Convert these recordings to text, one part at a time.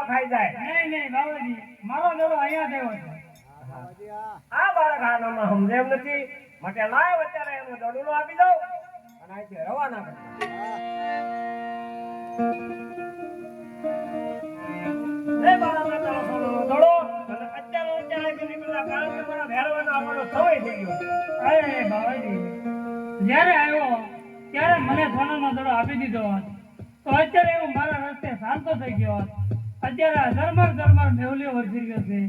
ખાઈ જાય નહીં નહીં બાબાજી મારો દડો અહીંયા દેવો છે આ બાળક આનામાં સમજે એમ નથી માટે લાવ અત્યારે એનો દડુલો આપી દઉં અને અહીંથી રવાના કરી લે બાળકના તારો સોનાનો દડો અને અત્યારે નીકળતા કારણ કે મારા ભેરવાનો આવવાનો સમય થઈ ગયો અરે બાબાજી જ્યારે આવ્યો ત્યારે મને સોનાનો દડો આપી દીધો હોત તો અત્યારે હું મારા રસ્તે શાંતો થઈ ગયો હોત અત્યારે ધર્મર મેવલીઓ વરસી ગયો છે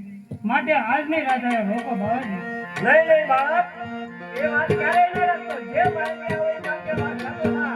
માટે આજની રાત રોકો બાબાજી નહીં નહીં બાળક એ વાત ક્યારેય ન રાખતો જે માર્ગે આવે એ માર્ગે વાત કરતો ના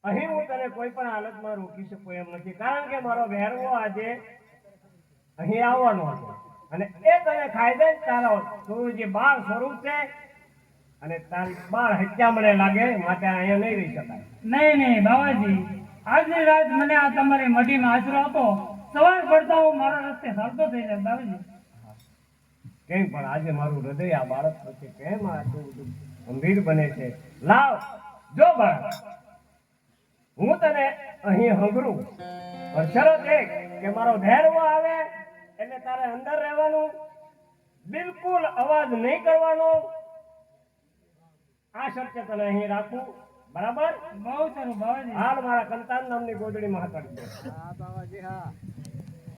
અહીં હું તને કોઈ પણ હાલતમાં રોકી શકું એમ નથી કારણ કે મારો ભેરવો આજે અહીં આવવાનો હતો અને એ તને ખાઈ દે તારો તું જે બાળ સ્વરૂપ છે અને તારી બાળ હત્યા મને લાગે માટે અહીંયા નહીં રહી શકાય નહીં બાબાજી આજની રાત મને આ તમારી મઢીમાં આશરો આપો સવાર પડતા હું મારા રસ્તે ચાલતો થઈ જાય બાબાજી કેમ પણ આજે મારું હૃદય આ બાળક પ્રત્યે કેમ આટલું બધું ગંભીર બને છે લાવ જો બાળક હું તને અહીં હંગરું પણ શરત એક કે મારો ભેરવો આવે એટલે તારે અંદર રહેવાનું બિલકુલ અવાજ નહીં કરવાનો આ શરતે તને અહીં રાખું બરાબર બહુ સારું બાબાજી હાલ મારા કંતાન નામની ગોદડીમાં હાથ રાખજો હા બાબાજી હા